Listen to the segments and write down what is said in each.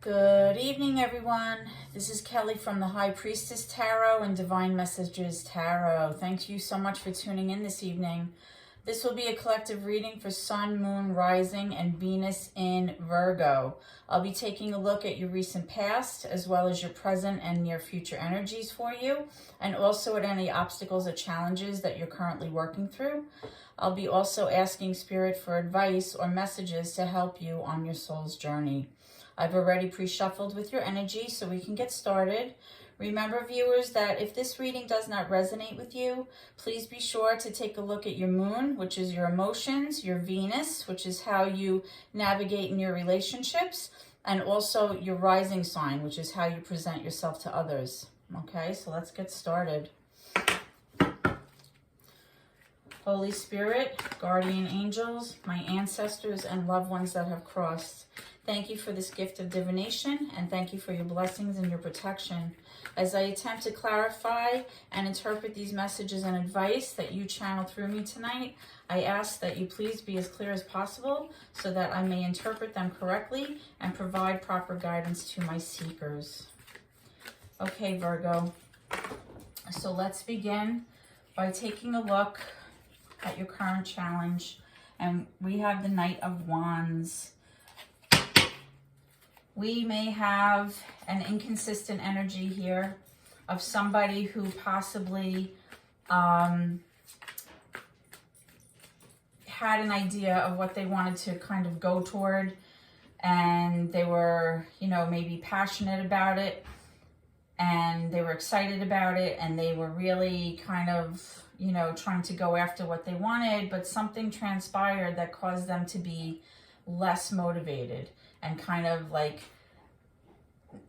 Good evening, everyone. This is Kelly from the High Priestess Tarot and Divine Messages Tarot. Thank you so much for tuning in this evening. This will be a collective reading for Sun, Moon, Rising, and Venus in Virgo. I'll be taking a look at your recent past, as well as your present and near future energies for you, and also at any obstacles or challenges that you're currently working through. I'll be also asking Spirit for advice or messages to help you on your soul's journey. I've already pre-shuffled with your energy so we can get started. Remember, viewers, that if this reading does not resonate with you, please be sure to take a look at your moon, which is your emotions, your Venus, which is how you navigate in your relationships, and also your rising sign, which is how you present yourself to others. Okay, so let's get started. Holy Spirit, guardian angels, my ancestors and loved ones that have crossed, thank you for this gift of divination, and thank you for your blessings and your protection. As I attempt to clarify and interpret these messages and advice that you channel through me tonight, I ask that you please be as clear as possible so that I may interpret them correctly and provide proper guidance to my seekers. Okay, Virgo. So let's begin by taking a look at your current challenge. And we have the Knight of Wands. We may have an inconsistent energy here of somebody who possibly had an idea of what they wanted to kind of go toward, and they were, maybe passionate about it, and they were excited about it, and they were really kind of, trying to go after what they wanted, but something transpired that caused them to be less motivated and kind of like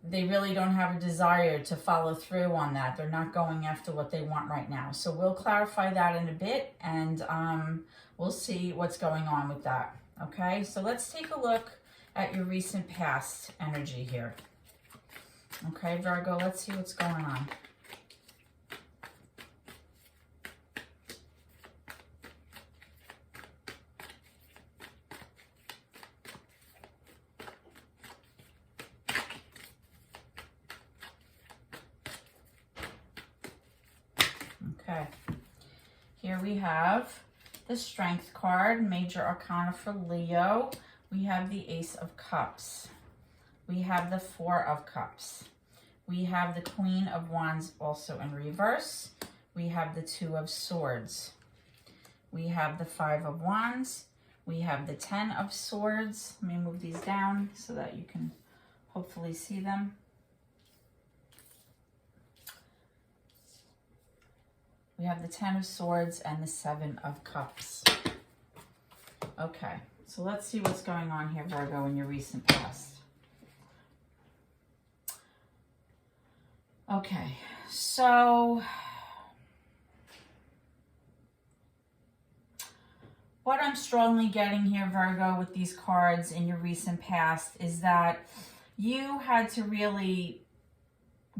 they really don't have a desire to follow through on that. They're not going after what they want right now. So we'll clarify that in a bit, and we'll see what's going on with that. Okay, so let's take a look at your recent past energy here. Okay, Virgo, let's see what's going on. Okay, here we have the Strength card, Major Arcana for Leo. We have the Ace of Cups. We have the Four of Cups. We have the Queen of Wands also in reverse. We have the Two of Swords. We have the Five of Wands. We have the Ten of Swords. Let me move these down so that you can hopefully see them. We have the Ten of Swords and the Seven of Cups. Okay, so let's see what's going on here, Virgo, in your recent past. Okay, so what I'm strongly getting here, Virgo, with these cards in your recent past is that you had to really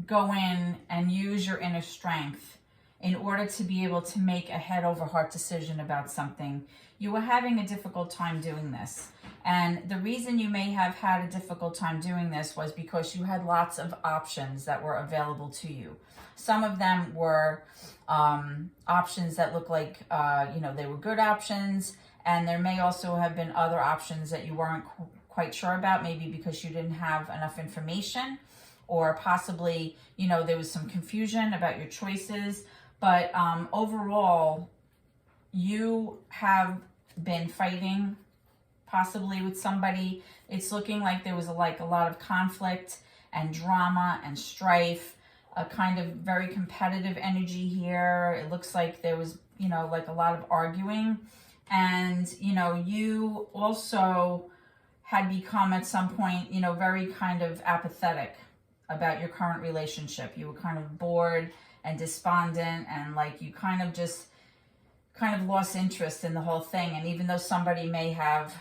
go in and use your inner strength in order to be able to make a head over heart decision about something. You were having a difficult time doing this. And the reason you may have had a difficult time doing this was because you had lots of options that were available to you. Some of them were options that looked like, they were good options. And there may also have been other options that you weren't quite sure about, maybe because you didn't have enough information, or possibly, there was some confusion about your choices. But overall, you have been fighting possibly with somebody. It's looking like there was a lot of conflict and drama and strife, a kind of very competitive energy here. It looks like there was, like a lot of arguing. And, you also had become at some point, very kind of apathetic about your current relationship. You were kind of bored and despondent, and like you kind of lost interest in the whole thing. And even though somebody may have,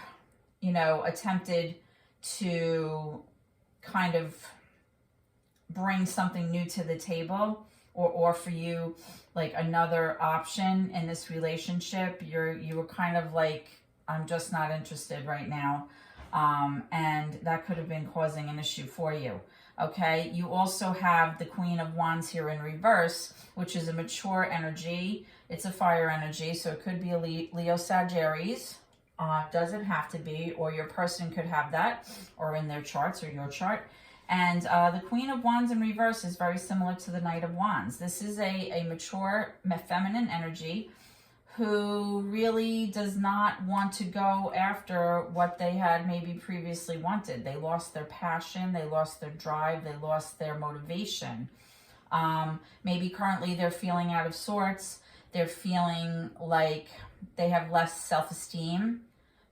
attempted to kind of bring something new to the table or offer you like another option in this relationship, you were kind of like, I'm just not interested right now. And that could have been causing an issue for you. Okay, you also have the Queen of Wands here in reverse, which is a mature energy. It's a fire energy, so it could be a Leo Sagittarius. Doesn't have to be, or your person could have that, or in their charts, or your chart. And the Queen of Wands in reverse is very similar to the Knight of Wands. This is a mature feminine energy who really does not want to go after what they had maybe previously wanted. They lost their passion, they lost their drive, they lost their motivation. Maybe currently they're feeling out of sorts. They're feeling like they have less self-esteem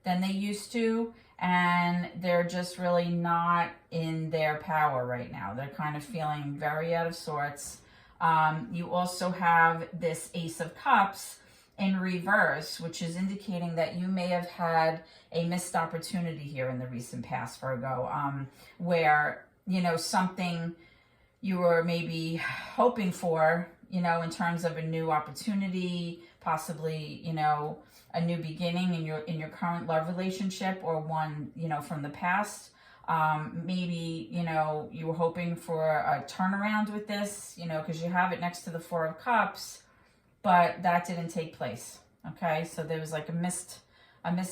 than they used to, and they're just really not in their power right now. They're kind of feeling very out of sorts. You also have this Ace of Cups in reverse, which is indicating that you may have had a missed opportunity here in the recent past, Virgo, where, you know, something you were maybe hoping for, you know, in terms of a new opportunity, possibly, you know, a new beginning in your current love relationship, or one, you know, from the past. Maybe, you know, you were hoping for a turnaround with this, you know, because you have it next to the Four of Cups, but that didn't take place. Okay, so there was like a missed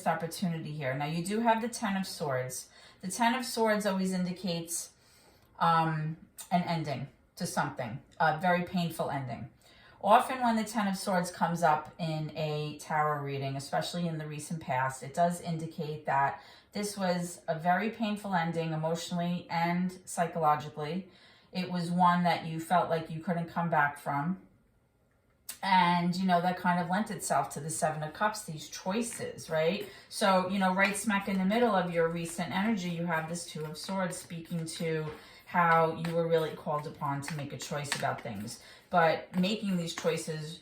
opportunity here. Now you do have the Ten of Swords. The Ten of Swords always indicates an ending to something, a very painful ending. Often when the Ten of Swords comes up in a tarot reading, especially in the recent past, it does indicate that this was a very painful ending emotionally and psychologically. It was one that you felt like you couldn't come back from. And, you know, that kind of lent itself to the Seven of Cups, these choices, right? So, you know, right smack in the middle of your recent energy, you have this Two of Swords speaking to how you were really called upon to make a choice about things. But making these choices,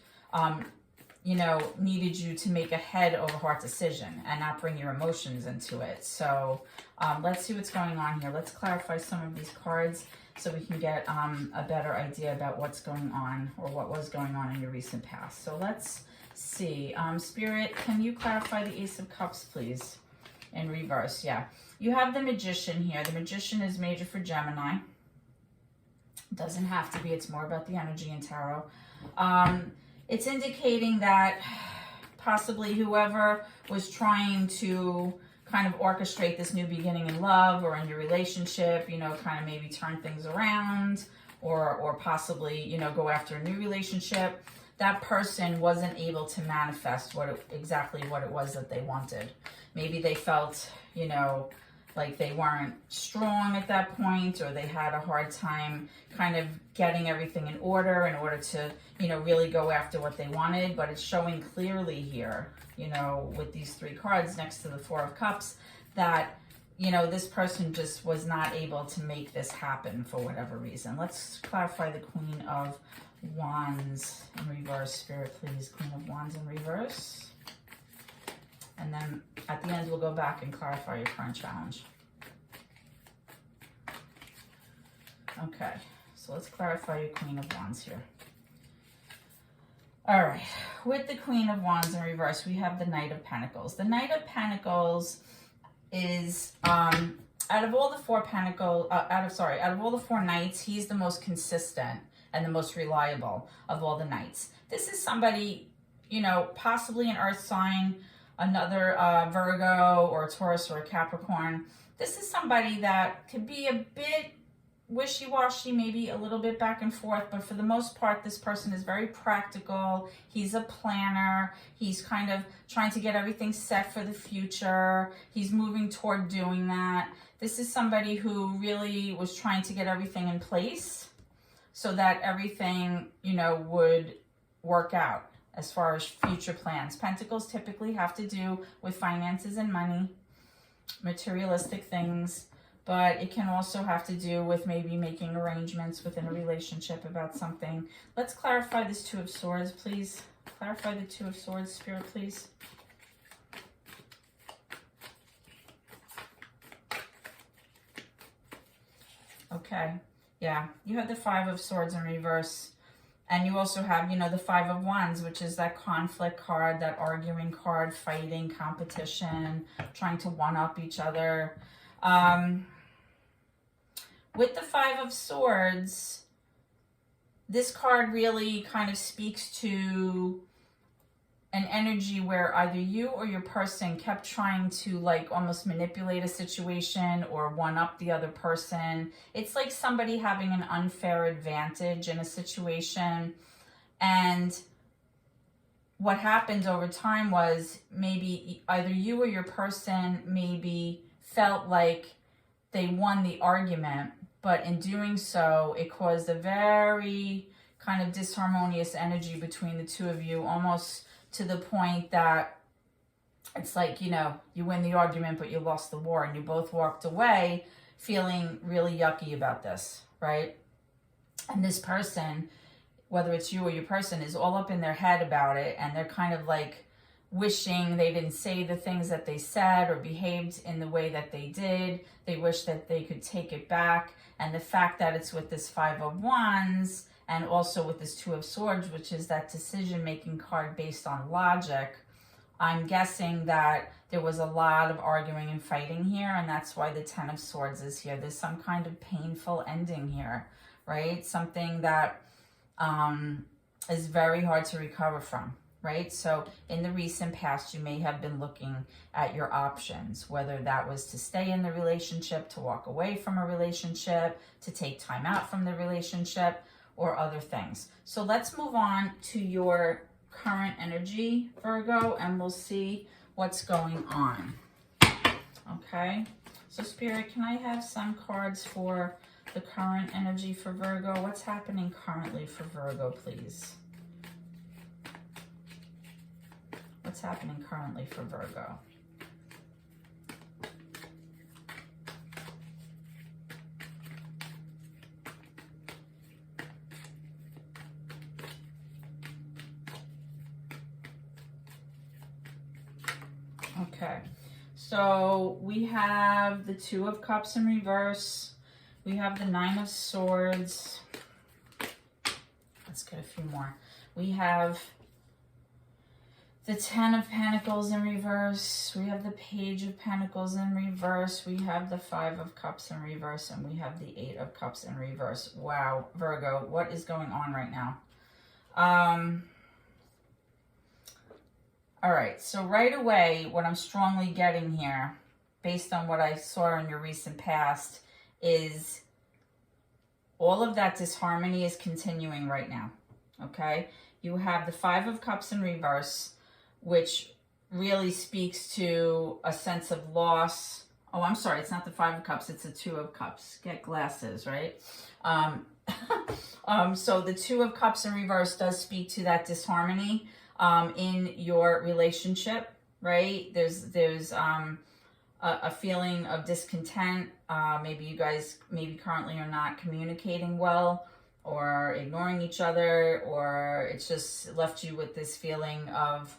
you know, needed you to make a head over heart decision and not bring your emotions into it. So let's see what's going on here. Let's clarify some of these cards so we can get a better idea about what's going on, or what was going on in your recent past. So let's see. Spirit, can you clarify the Ace of Cups, please? In reverse, yeah. You have the Magician here. The Magician is major for Gemini. Doesn't have to be. It's more about the energy in tarot. It's indicating that possibly whoever was trying to kind of orchestrate this new beginning in love or in your relationship, you know, kind of maybe turn things around, or possibly, you know, go after a new relationship, that person wasn't able to manifest exactly what it was that they wanted. Maybe they felt, you know, like they weren't strong at that point, or they had a hard time kind of getting everything in order to, you know, really go after what they wanted. But it's showing clearly here, you know, with these three cards next to the Four of Cups, that, you know, this person just was not able to make this happen for whatever reason. Let's clarify the Queen of Wands in reverse. Spirit, please. Queen of Wands in reverse. And then at the end, we'll go back and clarify your current challenge. Okay, so let's clarify your Queen of Wands here. All right, with the Queen of Wands in reverse, we have the Knight of Pentacles. The Knight of Pentacles is, out of all the four knights, he's the most consistent and the most reliable of all the knights. This is somebody, you know, possibly an earth sign, another Virgo or a Taurus or a Capricorn. This is somebody that could be a bit wishy-washy, maybe a little bit back and forth, but for the most part, this person is very practical. He's a planner. He's kind of trying to get everything set for the future. He's moving toward doing that. This is somebody who really was trying to get everything in place so that everything, you know, would work out as far as future plans. Pentacles typically have to do with finances and money, materialistic things, but it can also have to do with maybe making arrangements within a relationship about something. Let's clarify this Two of Swords, please. Clarify the Two of Swords, Spirit, please. Okay, yeah, you have the Five of Swords in reverse. And you also have, you know, the Five of Wands, which is that conflict card, that arguing card, fighting, competition, trying to one-up each other. With the Five of Swords, this card really kind of speaks to an energy where either you or your person kept trying to like almost manipulate a situation or one up the other person. It's like somebody having an unfair advantage in a situation. And what happened over time was maybe either you or your person maybe felt like they won the argument, but in doing so, it caused a very kind of disharmonious energy between the two of you, almost to the point that it's like, you know, you win the argument, but you lost the war, and you both walked away feeling really yucky about this, right? And this person, whether it's you or your person, is all up in their head about it, and they're kind of like wishing they didn't say the things that they said or behaved in the way that they did. They wish that they could take it back. And the fact that it's with this Five of Wands and also with this Two of Swords, which is that decision-making card based on logic, I'm guessing that there was a lot of arguing and fighting here, and that's why the Ten of Swords is here. There's some kind of painful ending here, right? Something that is very hard to recover from, right? So in the recent past, you may have been looking at your options, whether that was to stay in the relationship, to walk away from a relationship, to take time out from the relationship, or other things. So let's move on to your current energy, Virgo, and we'll see what's going on. Okay, so Spirit, can I have some cards for the current energy for Virgo? What's happening currently for Virgo, please? What's happening currently for Virgo? Okay, so we have the Two of Cups in reverse. We have the Nine of Swords. Let's get a few more. We have the Ten of Pentacles in reverse. We have the Page of Pentacles in reverse. We have the Five of Cups in reverse. And we have the Eight of Cups in reverse. Wow, Virgo, what is going on right now? All right, so right away, what I'm strongly getting here, based on what I saw in your recent past, is all of that disharmony is continuing right now, okay? You have the Five of Cups in reverse, which really speaks to a sense of loss. Oh, I'm sorry, it's not the Five of Cups, it's the Two of Cups. Get glasses, right? So the Two of Cups in reverse does speak to that disharmony in your relationship, right? There's a feeling of discontent. Maybe you guys currently are not communicating well, or ignoring each other, or it's just left you with this feeling of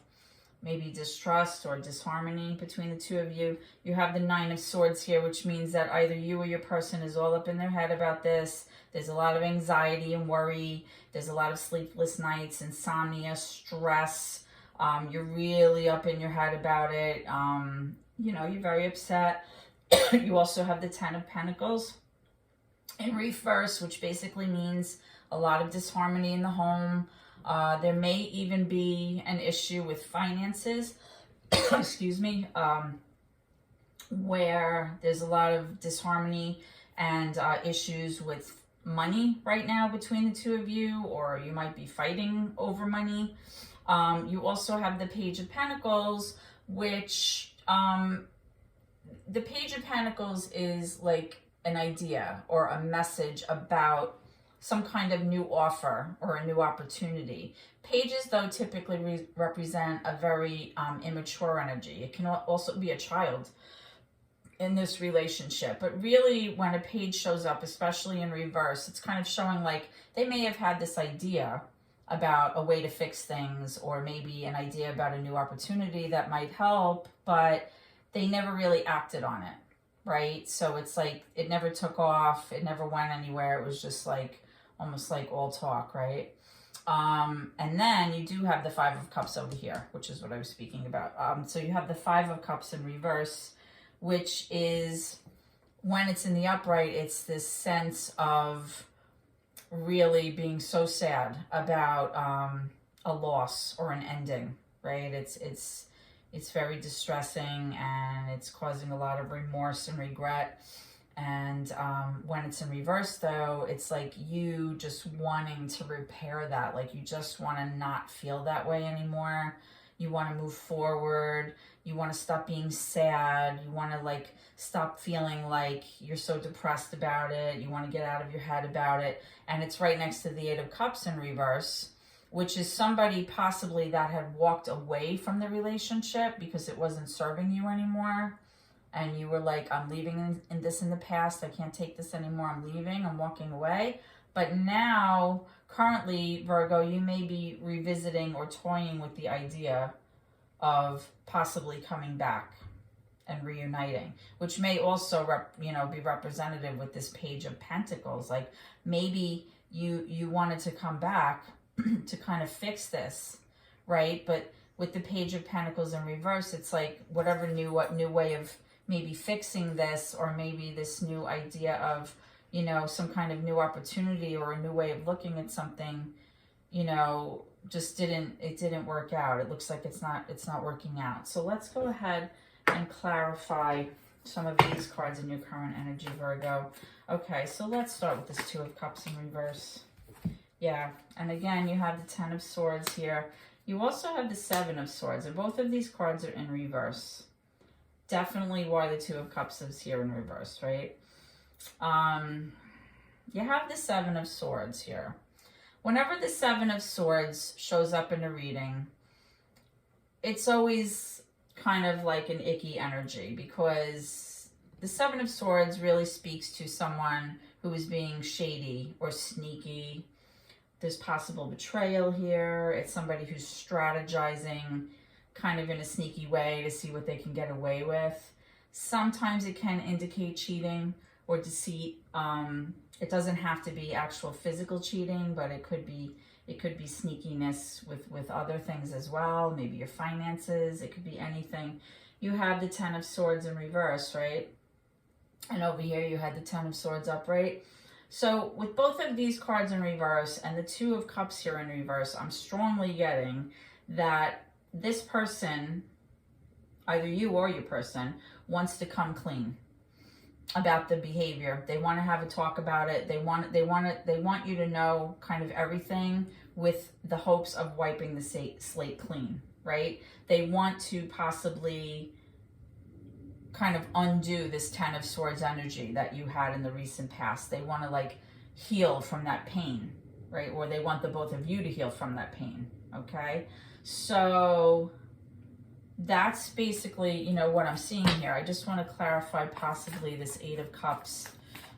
maybe distrust or disharmony between the two of you. You have the Nine of Swords here, which means that either you or your person is all up in their head about this. There's a lot of anxiety and worry. There's a lot of sleepless nights, insomnia, stress. You're really up in your head about it. You know, you're very upset. You also have the Ten of Pentacles in reverse, which basically means a lot of disharmony in the home. There may even be an issue with finances, excuse me, where there's a lot of disharmony and issues with money right now between the two of you, or you might be fighting over money. You also have the Page of Pentacles, which the Page of Pentacles is like an idea or a message about some kind of new offer or a new opportunity. Pages, though, typically represent a very immature energy. It can also be a child in this relationship. But really, when a page shows up, especially in reverse, it's kind of showing like they may have had this idea about a way to fix things, or maybe an idea about a new opportunity that might help, but they never really acted on it, right? So it's like it never took off, it never went anywhere. It was just like almost like all talk, right? And then you do have the Five of Cups over here, which is what I was speaking about. So you have the Five of Cups in reverse, which is, when it's in the upright, it's this sense of really being so sad about a loss or an ending, right? It's very distressing, and it's causing a lot of remorse and regret. And when it's in reverse, though, it's like you just wanting to repair that. Like you just want to not feel that way anymore. You want to move forward. You want to stop being sad. You want to like stop feeling like you're so depressed about it. You want to get out of your head about it. And it's right next to the Eight of Cups in reverse, which is somebody possibly that had walked away from the relationship because it wasn't serving you anymore. And you were like, I'm leaving in this in the past. I can't take this anymore. I'm leaving. I'm walking away. But now, currently, Virgo, you may be revisiting or toying with the idea of possibly coming back and reuniting, which may also be representative with this Page of Pentacles. Like maybe you wanted to come back to kind of fix this, right? But with the Page of Pentacles in reverse, it's like whatever new way of maybe fixing this, or maybe this new idea of, some kind of new opportunity or a new way of looking at something, just didn't work out. It looks like it's not working out. So let's go ahead and clarify some of these cards in your current energy, Virgo. Okay, so let's start with this Two of Cups in reverse. Yeah, and again, you have the Ten of Swords here. You also have the Seven of Swords, and both of these cards are in reverse. Definitely why the Two of Cups is here in reverse, right? You have the Seven of Swords here. Whenever the Seven of Swords shows up in a reading, it's always kind of like an icky energy, because the Seven of Swords really speaks to someone who is being shady or sneaky. There's possible betrayal here. It's somebody who's strategizing kind of in a sneaky way to see what they can get away with. Sometimes it can indicate cheating or deceit. It doesn't have to be actual physical cheating, but it could be sneakiness with other things as well. Maybe your finances. It could be anything. You have the Ten of Swords in reverse, right? And over here you had the Ten of Swords upright. So with both of these cards in reverse and the Two of Cups here in reverse, I'm strongly getting that this person, either you or your person, wants to come clean about the behavior. They want to have a talk about it. They want you to know kind of everything, with the hopes of wiping the slate clean, right? They want to possibly kind of undo this Ten of Swords energy that you had in the recent past. They want to like heal from that pain, right? Or they want the both of you to heal from that pain, okay? So that's basically, what I'm seeing here. I just want to clarify possibly this Eight of Cups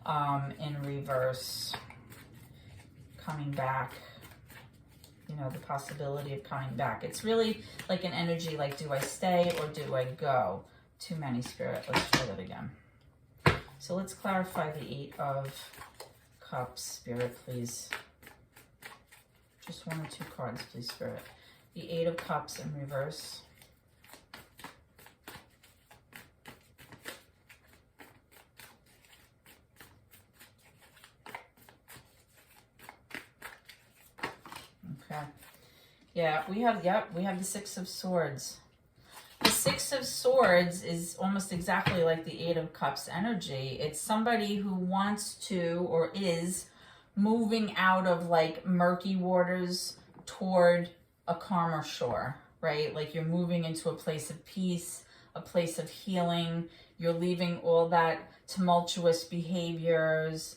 in reverse, coming back, the possibility of coming back. It's really like an energy like, do I stay or do I go? Too many, Spirit. Let's try that again. So let's clarify the Eight of Cups, Spirit, please. Just one or two cards, please, Spirit. The Eight of Cups in reverse. Okay. Yeah, we have the Six of Swords. The Six of Swords is almost exactly like the Eight of Cups energy. It's somebody who wants to, or is, moving out of like murky waters toward a calmer shore, right? Like you're moving into a place of peace, a place of healing. You're leaving all that tumultuous behaviors,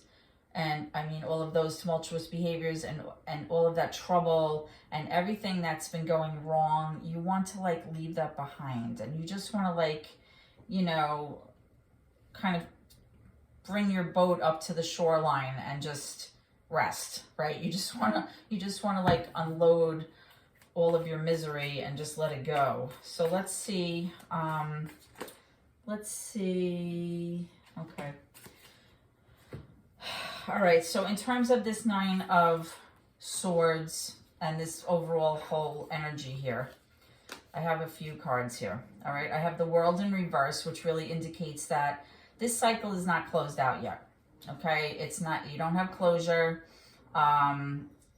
and all of those tumultuous behaviors and all of that trouble and everything that's been going wrong. You want to like leave that behind, and you just want to like, kind of bring your boat up to the shoreline and just rest, right? You just want to like unload all of your misery and just let it go. So let's see. Okay. All right. So in terms of this Nine of Swords and this overall whole energy here. I have a few cards here. All right. I have the World in reverse, which really indicates that this cycle is not closed out yet. Okay. It's not, you don't have closure.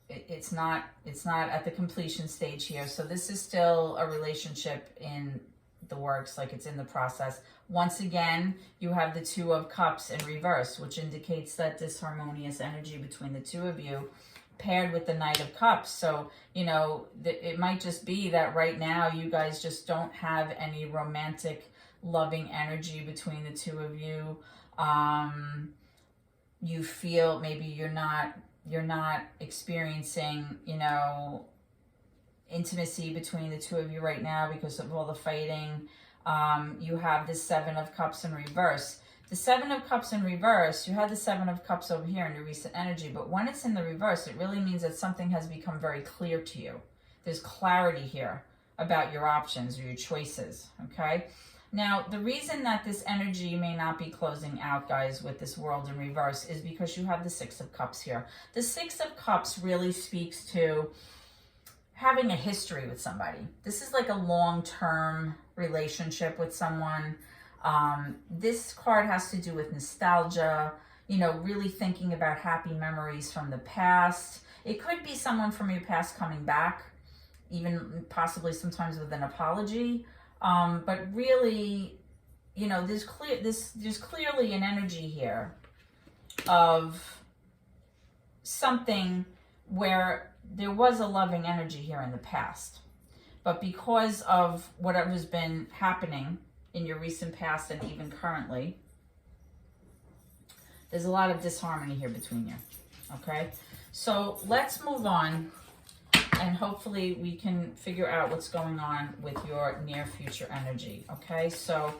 It's not at the completion stage here. So this is still a relationship in the works, like it's in the process. Once again, you have the Two of Cups in reverse, which indicates that disharmonious energy between the two of you, paired with the Knight of Cups. So, you know, it might just be that right now you guys just don't have any romantic, loving energy between the two of you. You feel maybe you're not experiencing, you know, intimacy between the two of you right now because of all the fighting. You have the Seven of Cups in reverse. The Seven of Cups in reverse, you had the Seven of Cups over here in your recent energy, but when it's in the reverse, it really means that something has become very clear to you. There's clarity here about your options or your choices, okay? Now, the reason that this energy may not be closing out, guys, with this World in reverse is because you have the Six of Cups here. The Six of Cups really speaks to having a history with somebody. This is like a long-term relationship with someone. This card has to do with nostalgia, you know, really thinking about happy memories from the past. It could be someone from your past coming back, even possibly sometimes with an apology. But really, you know, there's clearly an energy here of something where there was a loving energy here in the past. But because of whatever's been happening in your recent past and even currently, there's a lot of disharmony here between you, okay? So let's move on, and hopefully we can figure out what's going on with your near future energy, okay? So,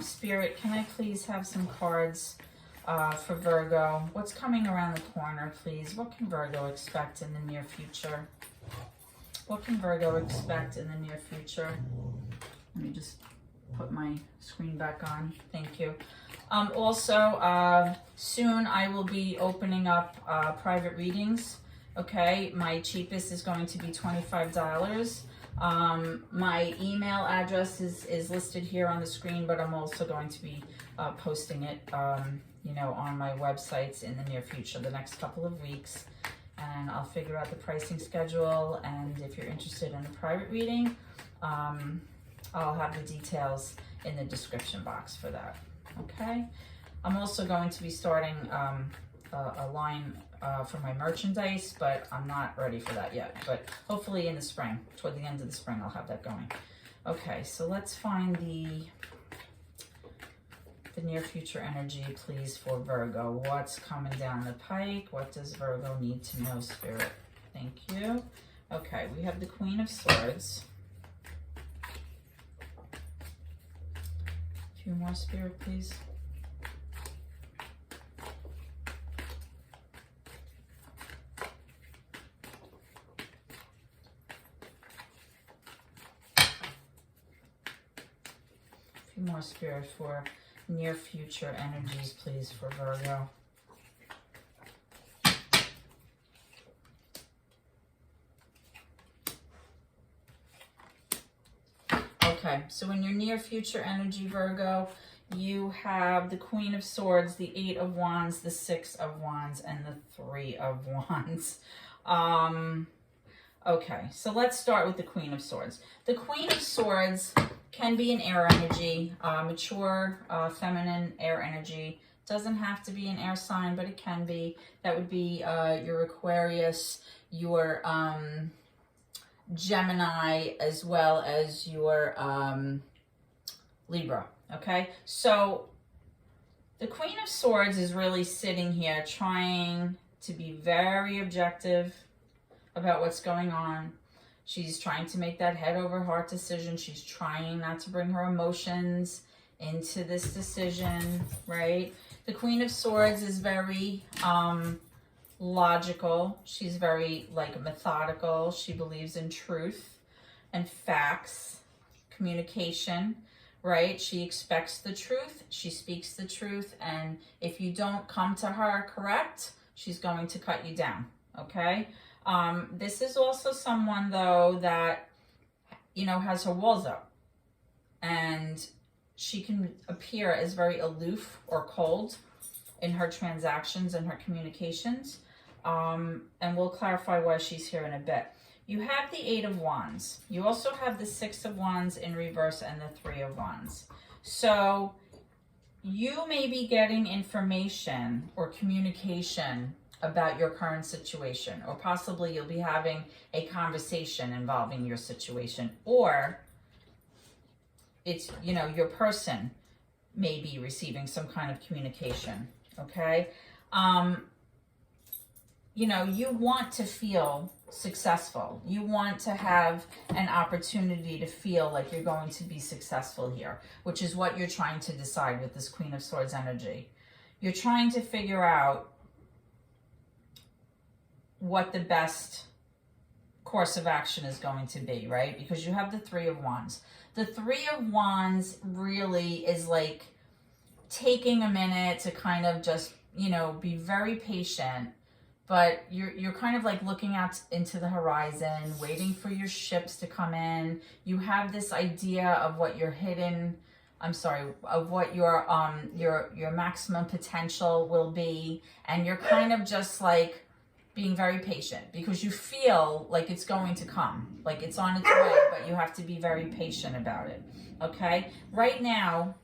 Spirit, can I please have some cards for Virgo? What's coming around the corner, please? What can Virgo expect in the near future? What can Virgo expect in the near future? Let me just put my screen back on. Thank you. Also, soon I will be opening up private readings. Okay, my cheapest is going to be $25. My email address is listed here on the screen, but I'm also going to be posting it, you know, on my websites in the near future, the next couple of weeks. And I'll figure out the pricing schedule. And if you're interested in a private reading, I'll have the details in the description box for that. Okay. I'm also going to be starting a line for my merchandise, but I'm not ready for that yet. But hopefully in the spring, toward the end of the spring, I'll have that going. Okay, so let's find the near future energy, please, for Virgo. What's coming down the pike? What does Virgo need to know, Spirit? Thank you. Okay, we have the Queen of Swords. A few more, Spirit, please. A few more, Spirit, for near future energies, please, for Virgo. Okay, so in your near future energy, Virgo, you have the Queen of Swords, the Eight of Wands, the Six of Wands, and the Three of Wands. Okay, so let's start with the Queen of Swords. The Queen of Swords can be an air energy, mature, feminine air energy. Doesn't have to be an air sign, but it can be. That would be your Aquarius, your Gemini, as well as your Libra, okay? So the Queen of Swords is really sitting here trying to be very objective about what's going on. She's trying to make that head over heart decision. She's trying not to bring her emotions into this decision, right? The Queen of Swords is very logical. She's very methodical. She believes in truth and facts, communication, right? She expects the truth. She speaks the truth. And if you don't come to her correct, she's going to cut you down, okay? This is also someone, though, that, you know, has her walls up. And she can appear as very aloof or cold in her transactions and her communications. And we'll clarify why she's here in a bit. You have the Eight of Wands. You also have the Six of Wands in reverse and the Three of Wands. So you may be getting information or communication about your current situation, or possibly you'll be having a conversation involving your situation, or it's, you know, your person may be receiving some kind of communication, okay? You know, you want to feel successful. You want to have an opportunity to feel like you're going to be successful here, which is what you're trying to decide with this Queen of Swords energy. You're trying to figure out what the best course of action is going to be, right? Because you have the Three of Wands. The Three of Wands really is like taking a minute to kind of just, you know, be very patient, but you're kind of like looking out into the horizon, waiting for your ships to come in. You have this idea of what your hidden, of what your maximum potential will be, and you're kind of just like being very patient because you feel like it's going to come, like it's on its way, but you have to be very patient about it, okay? Right now,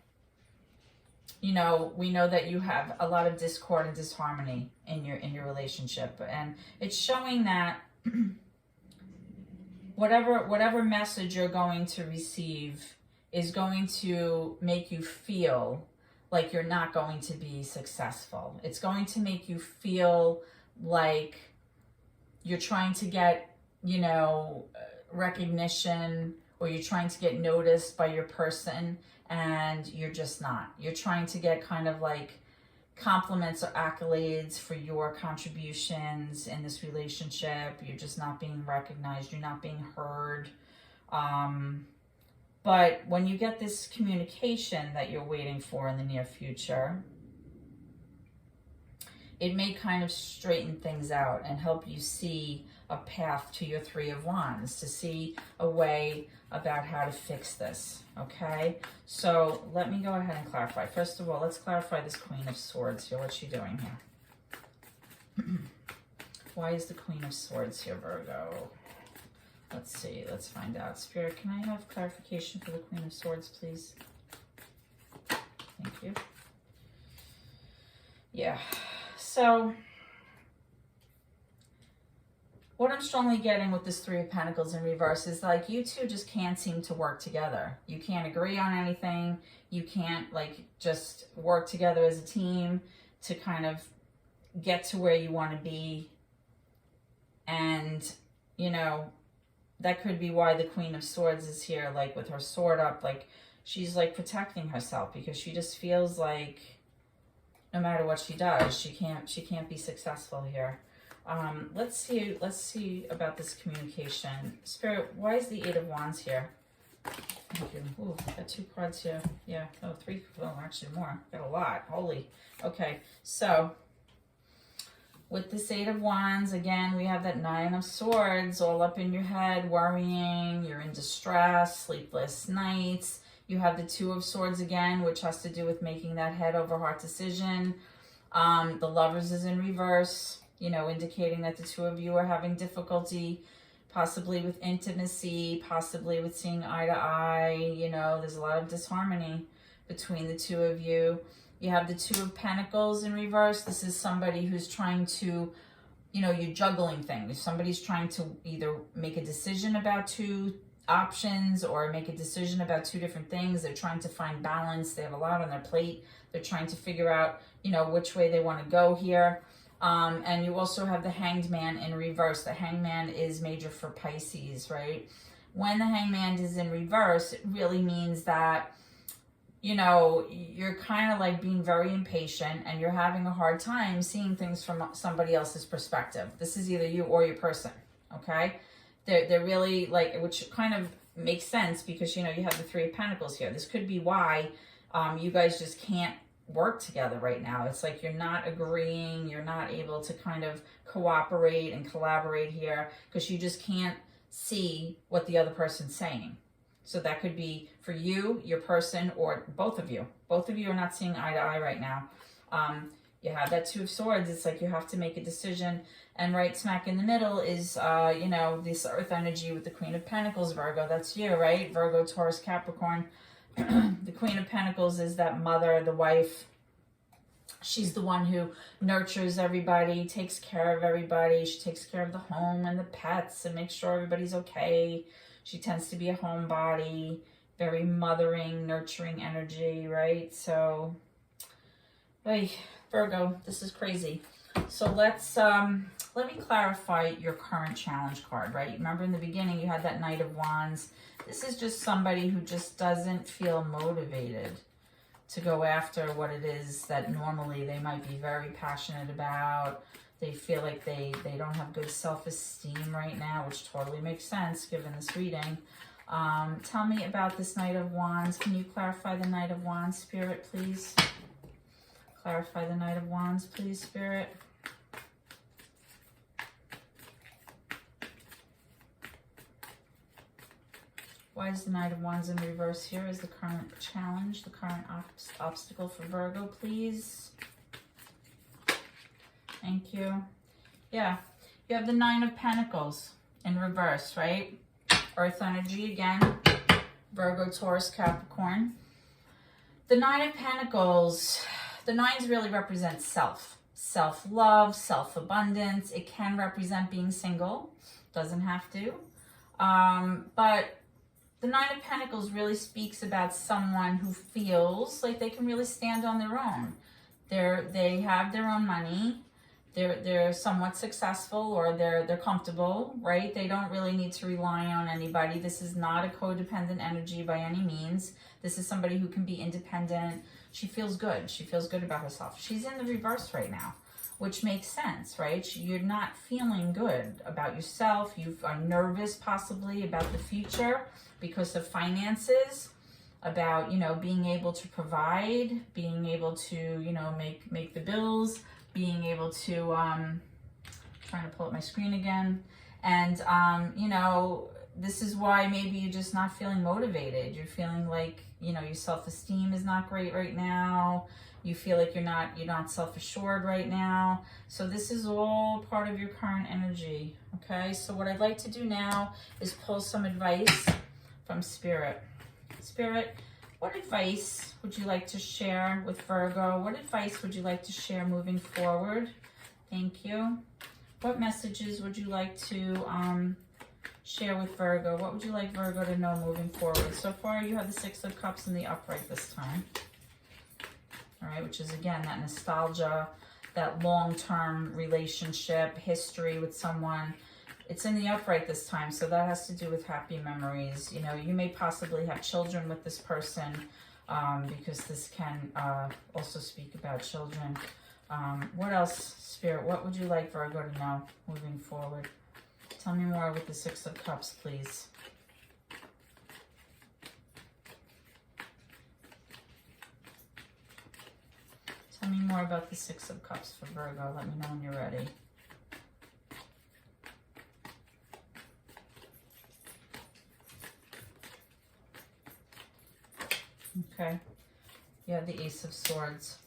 you know, we know that you have a lot of discord and disharmony in your relationship, and it's showing that whatever message you're going to receive is going to make you feel like you're not going to be successful. It's going to make you feel like you're trying to get, you know, recognition, or you're trying to get noticed by your person, and you're just not. You're trying to get kind of like compliments or accolades for your contributions in this relationship. You're just not being recognized. You're not being heard. But when you get this communication that you're waiting for in the near future, it may kind of straighten things out and help you see a path to your Three of Wands, to see a way about how to fix this, okay? So let me go ahead and clarify. First of all, let's clarify this Queen of Swords here. What's she doing here? Why is the Queen of Swords here, Virgo? Let's see, let's find out. Spirit, can I have clarification for the Queen of Swords, please? Thank you. Yeah, so what I'm strongly getting with this Three of Pentacles in reverse is like you two just can't seem to work together. You can't agree on anything. You can't like just work together as a team to kind of get to where you want to be. And, you know, that could be why the Queen of Swords is here, like with her sword up, like she's like protecting herself because she just feels like no matter what she does, she can't be successful here. Let's see about this communication. Spirit, why is the Eight of Wands here? Thank you. Ooh, got two cards here. Yeah, oh, three, well, actually more. Got a lot, holy. Okay, so with this Eight of Wands, again, we have that Nine of Swords all up in your head, worrying, you're in distress, sleepless nights. You have the Two of Swords again, which has to do with making that head over heart decision. The Lovers is in reverse, you know, indicating that the two of you are having difficulty, possibly with intimacy, possibly with seeing eye to eye. You know, there's a lot of disharmony between the two of you. You have the Two of Pentacles in reverse. This is somebody who's trying to, you know, you're juggling things. Somebody's trying to either make a decision about two options or make a decision about two different things. They're trying to find balance. They have a lot on their plate. They're trying to figure out, you know, which way they want to go here. And you also have the Hanged Man in reverse. The Hanged Man is major for Pisces, right? When the Hanged Man is in reverse, it really means that, you know, you're kind of like being very impatient and you're having a hard time seeing things from somebody else's perspective. This is either you or your person, okay? They're really like, which kind of makes sense because, you know, you have the Three of Pentacles here. This could be why you guys just can't work together right now. It's like you're not agreeing, you're not able to kind of cooperate and collaborate here because you just can't see what the other person's saying. So that could be for you, your person, or both of you. Both of you are not seeing eye to eye right now. You have that Two of Swords. It's like you have to make a decision. And right smack in the middle is, you know, this earth energy with the Queen of Pentacles, Virgo. That's you, right? Virgo, Taurus, Capricorn. The Queen of Pentacles is that mother, the wife. She's the one who nurtures everybody, takes care of everybody. She takes care of the home and the pets and makes sure everybody's okay. She tends to be a homebody, very mothering, nurturing energy, right? So, hey, Virgo, this is crazy. So let me clarify your current challenge card, right? Remember in the beginning you had that Knight of Wands. This is just somebody who just doesn't feel motivated to go after what it is that normally they might be very passionate about. They feel like they don't have good self-esteem right now, which totally makes sense given this reading. Tell me about this Knight of Wands. Can you clarify the Knight of Wands, Spirit, please? Clarify the Knight of Wands, please, Spirit. Why is the Knight of Wands in reverse here? Is the current challenge, the current obstacle for Virgo, please? Thank you. Yeah, you have the Nine of Pentacles in reverse, right? Earth energy again. Virgo, Taurus, Capricorn. The Nine of Pentacles, the nines really represent self. Self-love, self-abundance. It can represent being single. Doesn't have to. But the Nine of Pentacles really speaks about someone who feels like they can really stand on their own. They have their own money. They're somewhat successful, or they're comfortable, right? They don't really need to rely on anybody. This is not a codependent energy by any means. This is somebody who can be independent. She feels good. She feels good about herself. She's in the reverse right now, which makes sense, right? You're not feeling good about yourself. You are nervous possibly about the future because of finances, about, you know, being able to provide, being able to, you know, make the bills, being able to, trying to pull up my screen again. And, you know, this is why maybe you're just not feeling motivated. You're feeling like, you know, your self-esteem is not great right now. You feel like you're not self-assured right now. So this is all part of your current energy, okay? So what I'd like to do now is pull some advice from Spirit. Spirit, what advice would you like to share with Virgo? What advice would you like to share moving forward? Thank you. What messages would you like to share with Virgo? What would you like Virgo to know moving forward? So far, you have the Six of Cups in the upright this time. All right, which is, again, that nostalgia, that long-term relationship, history with someone. It's in the upright this time, so that has to do with happy memories. You know, you may possibly have children with this person, because this can also speak about children. What else, Spirit? What would you like Virgo to know moving forward? Tell me more with the Six of Cups, please. Tell me more about the Six of Cups for Virgo. Let me know when you're ready. Okay. You have the Ace of Swords.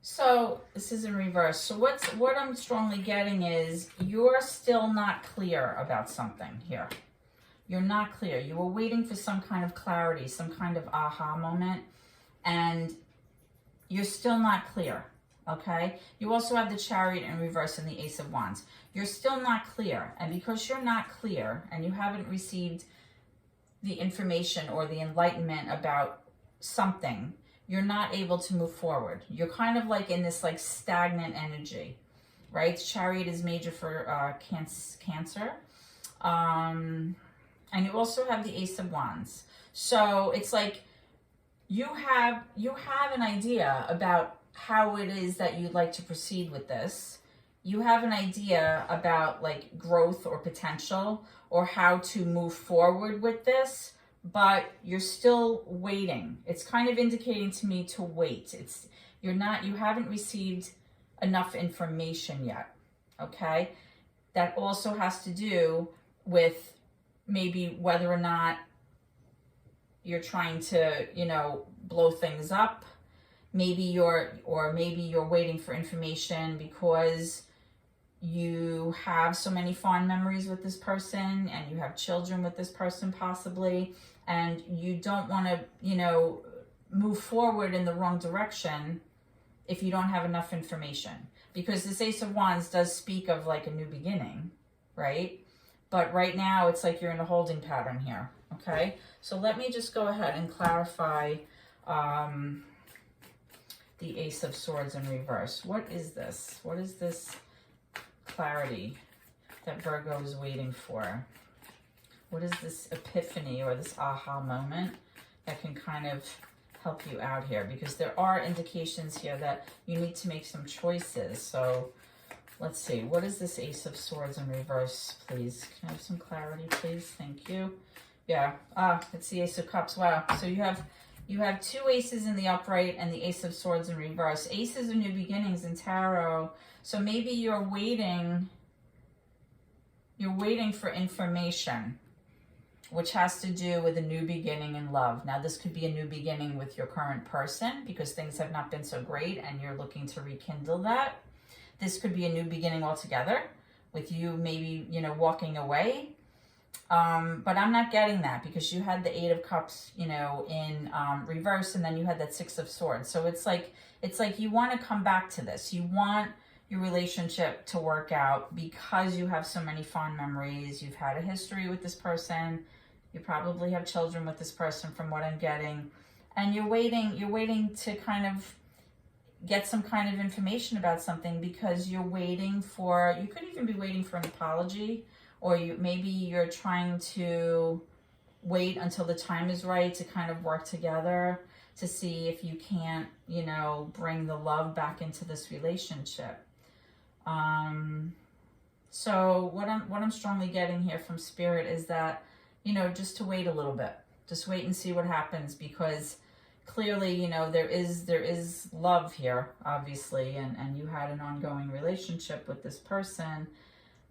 So this is in reverse. So what I'm strongly getting is you're still not clear about something here. You're not clear. You were waiting for some kind of clarity, some kind of aha moment, and you're still not clear, okay? You also have the Chariot in reverse and the Ace of Wands. You're still not clear, and because you're not clear and you haven't received the information or the enlightenment about something, you're not able to move forward. You're kind of like in this like stagnant energy, right? Chariot is major for Cancer. And you also have the Ace of Wands. So it's like you have an idea about how it is that you'd like to proceed with this. You have an idea about like growth or potential or how to move forward with this, but you're still waiting. It's kind of indicating to me to wait. You haven't received enough information yet, okay? That also has to do with maybe whether or not you're trying to, blow things up. Maybe you're waiting for information because you have so many fond memories with this person and you have children with this person possibly, and you don't want to, move forward in the wrong direction if you don't have enough information. Because this Ace of Wands does speak of like a new beginning, right? But right now it's like you're in a holding pattern here, okay? So let me just go ahead and clarify the Ace of Swords in reverse. What is this? What is this clarity that Virgo is waiting for? What is this epiphany or this aha moment that can kind of help you out here? Because there are indications here that you need to make some choices. So let's see. What is this Ace of Swords in reverse, please? Can I have some clarity, please? Thank you. Yeah. It's the Ace of Cups. Wow. So you have two aces in the upright and the Ace of Swords in reverse. Aces are new beginnings in tarot. So maybe you're waiting for information, which has to do with a new beginning in love. Now, this could be a new beginning with your current person because things have not been so great and you're looking to rekindle that. This could be a new beginning altogether with you maybe, walking away. But I'm not getting that because you had the Eight of Cups, in reverse, and then you had that Six of Swords. So it's like you want to come back to this. You want your relationship to work out because you have so many fond memories. You've had a history with this person. You probably have children with this person from what I'm getting. And you're waiting to kind of get some kind of information about something because you could even be waiting for an apology, or maybe you're trying to wait until the time is right to kind of work together to see if you can't, bring the love back into this relationship. So what I'm strongly getting here from Spirit is that, just to wait a little bit, just wait and see what happens, because clearly, there is love here, obviously, and you had an ongoing relationship with this person,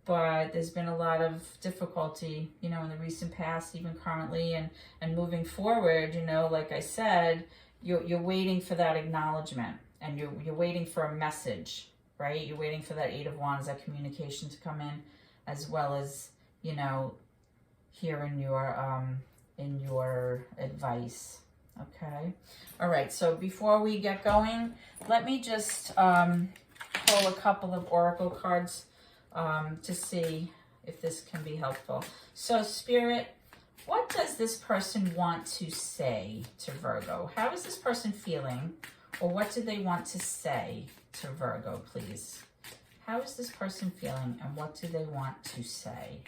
but there's been a lot of difficulty, in the recent past, even currently, and moving forward, like I said, you're waiting for that acknowledgement, and you're waiting for a message, right? You're waiting for that Eight of Wands, that communication to come in, as well as, here in your advice. Okay. All right. So before we get going, let me just pull a couple of oracle cards to see if this can be helpful. So Spirit, what does this person want to say to Virgo? How is this person feeling, or what do they want to say to Virgo, please? How is this person feeling, and what do they want to say?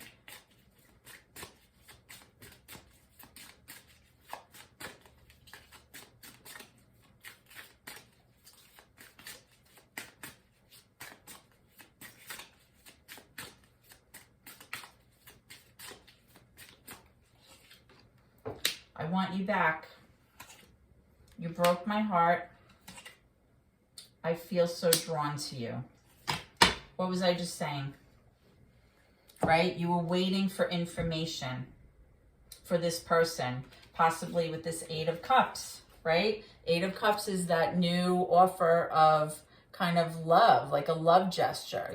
I want you back. You broke my heart. I feel so drawn to you. What was I just saying? Right? You were waiting for information for this person, possibly with this Eight of Cups, right? Eight of Cups is that new offer of kind of love, like a love gesture,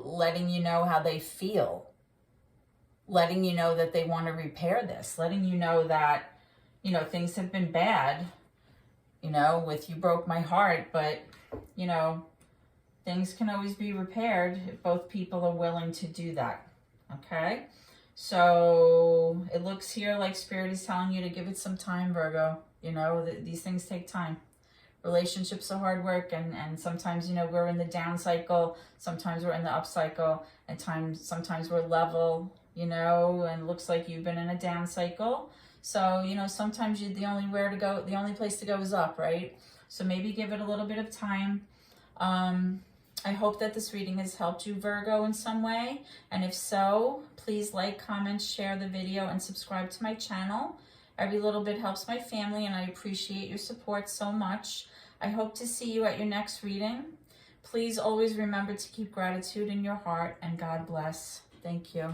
letting you know how they feel, letting you know that they want to repair this, letting you know that, things have been bad, with you broke my heart, but, things can always be repaired if both people are willing to do that. Okay. So it looks here like Spirit is telling you to give it some time, Virgo. These things take time. Relationships are hard work, and sometimes, we're in the down cycle, sometimes we're in the up cycle, and sometimes we're level, and it looks like you've been in a down cycle. So, sometimes the only place to go is up, right? So maybe give it a little bit of time. I hope that this reading has helped you, Virgo, in some way. And if so, please like, comment, share the video, and subscribe to my channel. Every little bit helps my family, and I appreciate your support so much. I hope to see you at your next reading. Please always remember to keep gratitude in your heart, and God bless. Thank you.